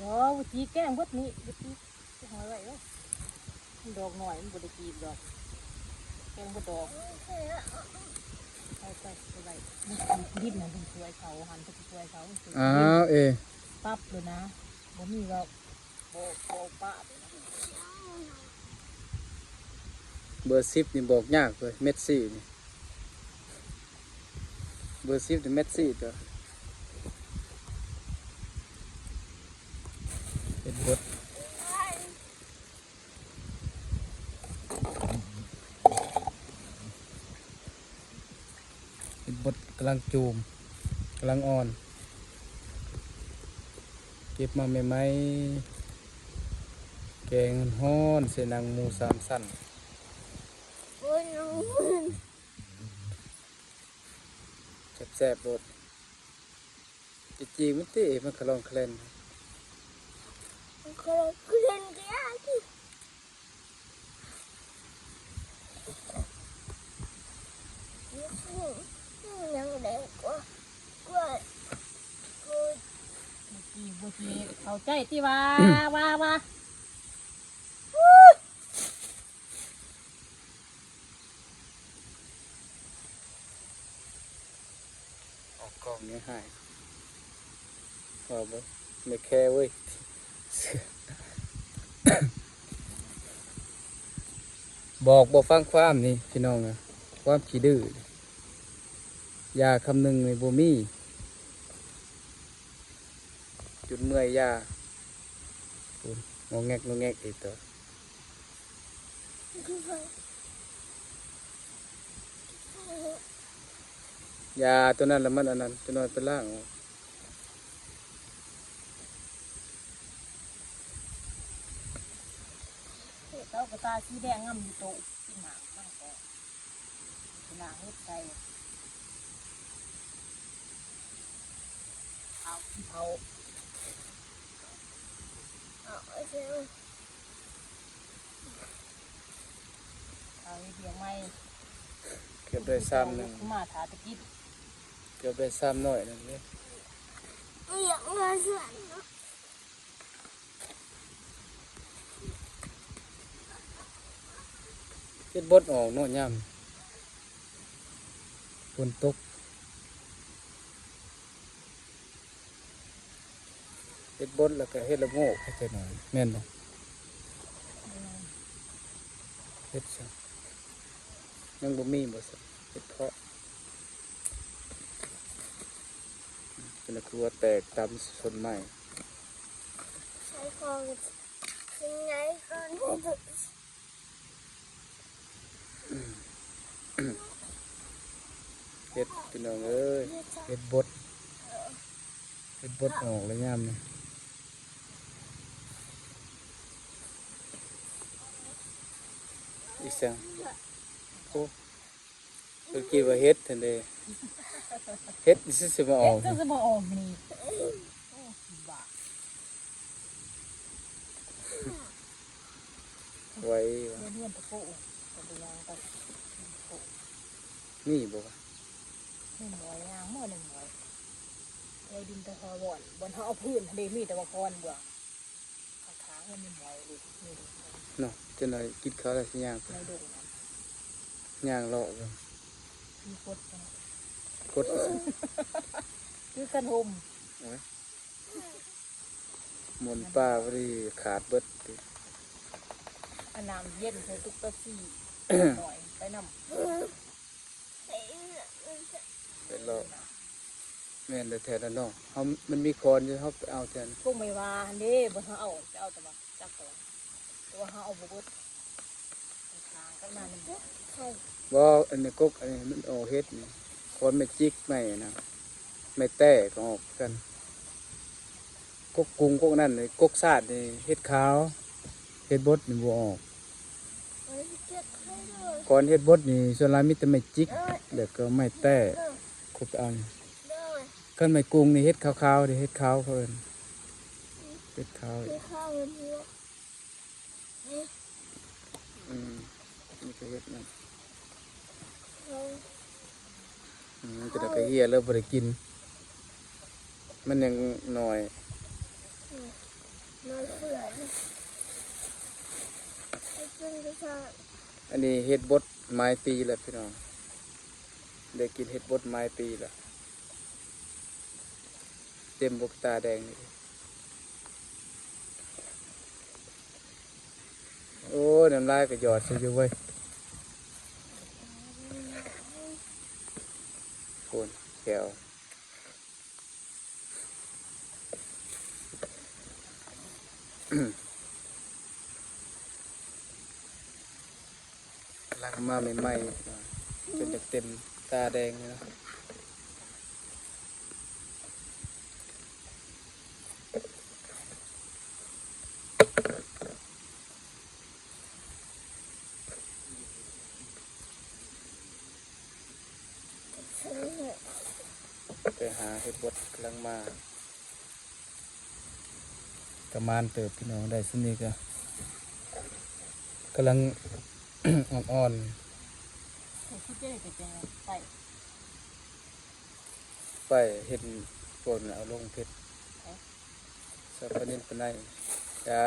บ่จีแก้งบดนี้บดนี้หอยไว้เนาะดอกหน่อยมันบ่ได้กีบดอกแกงบ่ดอกไปไว้ดินน่ะเป็นสวยเขาหันไปสวยเขาอ้าวปั๊บเลยนะบ่มีว่าบ่ปะเบอร์10นี่บอกยากเลยเม็ดซี่นี่เบอร์10นี่เม็ดซี่ตัวเป็นบดเป็นบดกำลังจูมกำลังอ่อนเก็บมาใหม่ๆแกงฮ้อนเสนางหมู3 สั้นแซ่บๆรสจีมันตีมันขลองแคลนบ่จีเข้าใจติว่าออกกล้องนี้หายว่าบ่ไม่แค่เว้ยบอกฟังความนี่พี่น้องนะความขี้ดื้อยาคำหนึ่งในบ่มีจุดเมื่อยยางงแงกอีกตัวยาตัวนั้นแล้วมันอันนั้นตัวนั้นเป็นล่างเต้ากระตาสีแดงงำอยู่โตกินหางตั้งแต่กินหางเฮ็ดไก่เอาเบียงไม้เก็บได้ซ้ำหนึ่งมาถาตะกี้เก็บได้ซ้ำหน่อยนึงเลยเฮ็ดบดออกโน่นย่ำฝนตกเฮ็ดบดแล้วก็เฮ็ดละโงกให้หน่อยแม่นบ่เฮ็ดซะยังบ่มีบ่ซะเฮ็ดเพาะเป็นคือว่าแตกตามส่วนไม้เฮ็ดพี่น้องเอ้ยเฮ็ดบดออกแล้วย่ำนี่อีสังโอ้เมื่อกี้ว่าเฮ็ดทันเดเฮ็ดสิมาออกจะมาออกนี่ไว้เลื่อนตะโกนี่บ่วะหนึ่งร้อยยางหม้อ100ไอ้ดินตะคอบอนเขาเอาพื้นเดมีแต่ว่าก้อนเบื่อขามัน100เลยนี่เนาะจะหน่อยกินข้าวแล้วสิย่างในดงนั้นย่างเลาะเลยมีกดคือกันหมหมุนป้าพอดีขาดเบิดอันน้ำเย็นใส่ตุ๊กตาซี่หน่อยไปนำไปเลาะแม่นแต่แถวนั้นเนาะเขามันมีคอนอยู่เขาไปเอาแทนพวกไม่ว่าเด้บ่เขาเอาจะเอาแต่ว่าจักตัวเขาเอาบ่เบิดทางกันมา1บ่อันนี้กกอันนี้มันออกเฮ็ดนี่คนไม่จิกไม่นะไม่แต้ก็ออกกันกกกุ้งกกนั่นเลยกกซาดนี่เฮ็ดขาวเฮ็ดบดนี่บ่ออกก่อนเฮ็ดบดนี่ส่วนหลายมีแต่ไม่จิกเด็กก็ไม่แต้คุบเอากันไม่กุ้งนี่เฮ็ดขาวๆนี่เฮ็ดขาวเพิ่นเฮ็ดขาวนี่ก็เฮ็ดนั่นจะได้ไปเฮียแล้วบ่ได้กินมันยังหน่อย มันเปื่อนไอ้ซึ่งก็ชอบ อันนี้เฮ็ดบดไม้ปีแล้วพี่น้องได้กินเฮ็ดบดไม้ปีแล้วเต็มบกตาแดงนี่โอ้น้ำลายก็หยอดใส่อยู่เว้ยโคนแก้วล้างมาใหม่ๆจนจะเต็มตาแดงเลยนะไปหาเฮ็ดบดกำลังมากระมานเติบพี่น้องได้สนิทก็กำลัง อ่อน เขาคิดจะได้แต่แกงไป ๆไปเห็นฝนเอาลงเพชรสับปะนินปะไนจ้า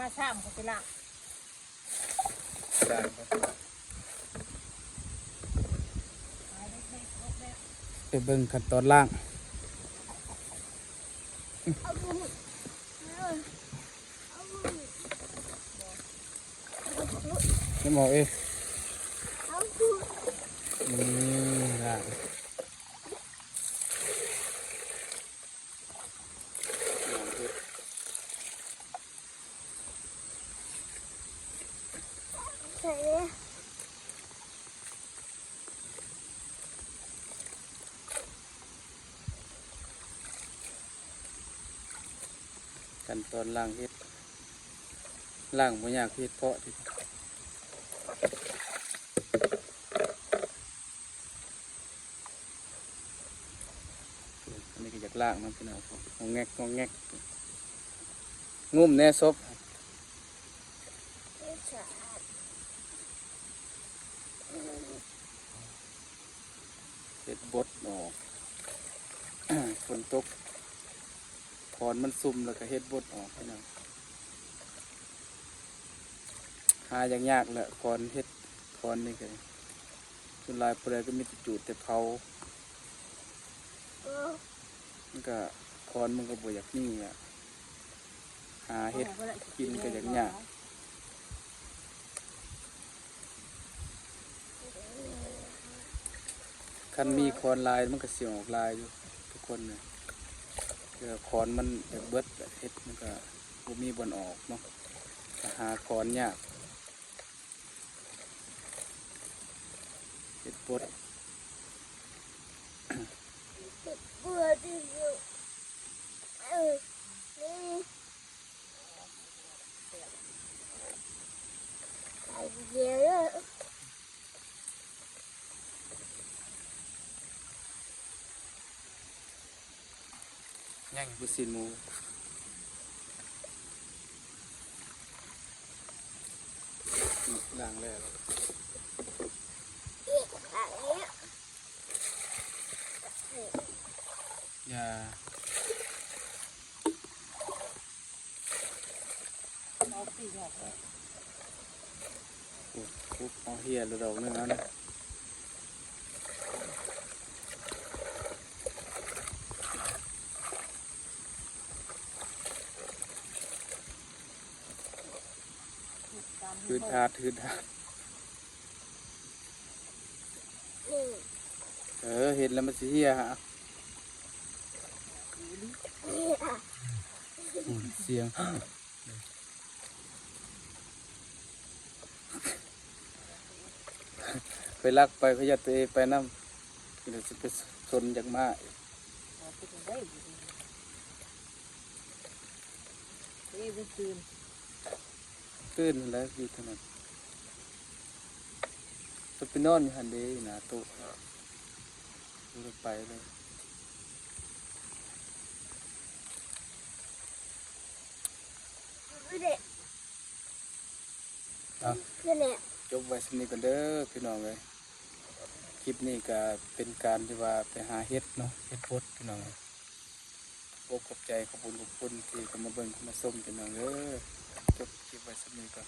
มาช่ามเขาไปละ จ้างครับไปเบิ่งขั้นตอนล่าง เอาบุ้งเอาบุ้ง นี่หมอเอ้ย เอาบุ้ง นี่ล่าง ใส่เลย ขั้นตอนล่างเฮ็ดล่างบ่ยากเฮ็ดเพาะที่อันนี้ก็อยากล่างมันพี่น้องงงแงกงงแงกงุ่มแน่ซบ ไม่สะอาด เฮ็ดบดออก ฝนตกถอนมันซุ่มแล้วก็เฮ็ดบดออกพี่น้องหาอย่างยากแหละคอนเฮ็ดคอนนี่ก็ส่วนหลายผู้ใดก็มีแต่จูดแต่เผา เออ มันก็คอนมันก็บ่อยากนี่อ่ะหาเฮ็ดกินก็อย่างยากคันมีคอนลายมันก็สิออกลายอยู่ทุกคนเนี่ยเดี๋ยวคอนมันอยากเบิดอะเฮ็ดมันก็บ่มีบอนออกเนาะก็หาคอนยากเฮ็ดบด เบื่อที่สุดนี่ใส่เยอะ ย่างบุสินหมูล้างแล้ว อีกอันนี้ ยา เอาปีกออกเลย คุบเอาเฮียระดอกนึงเอานะถือถาดถือถาด นี่ เห็นแล้วมันสิเฮียฮะ นี่อ่ะ เสียง ไปลักไปพยัดตัวเองไปน้ำเดี๋ยวจะไปสนจากมา เอาไปได้อยู่ดีเอ้ยเป็นคืน ตื่นแล้วอยู่ถนนจะไปนอนอยู่หันเดอยู่หนาโต๊ะดูไปเลย ไม่ได้ คือเนี่ย จบไว้สำนี้กันเด้อพี่น้องเลยคลิปนี้ก็เป็นการที่ว่าไปหาเฮ็ดเนาะเฮ็ดพดพี่น้องเลยขอบใจขอบคุณที่เข้ามาเบิ่งเข้ามาชมพี่น้องเด้อจบคลิปไว้สำนี้ก่อน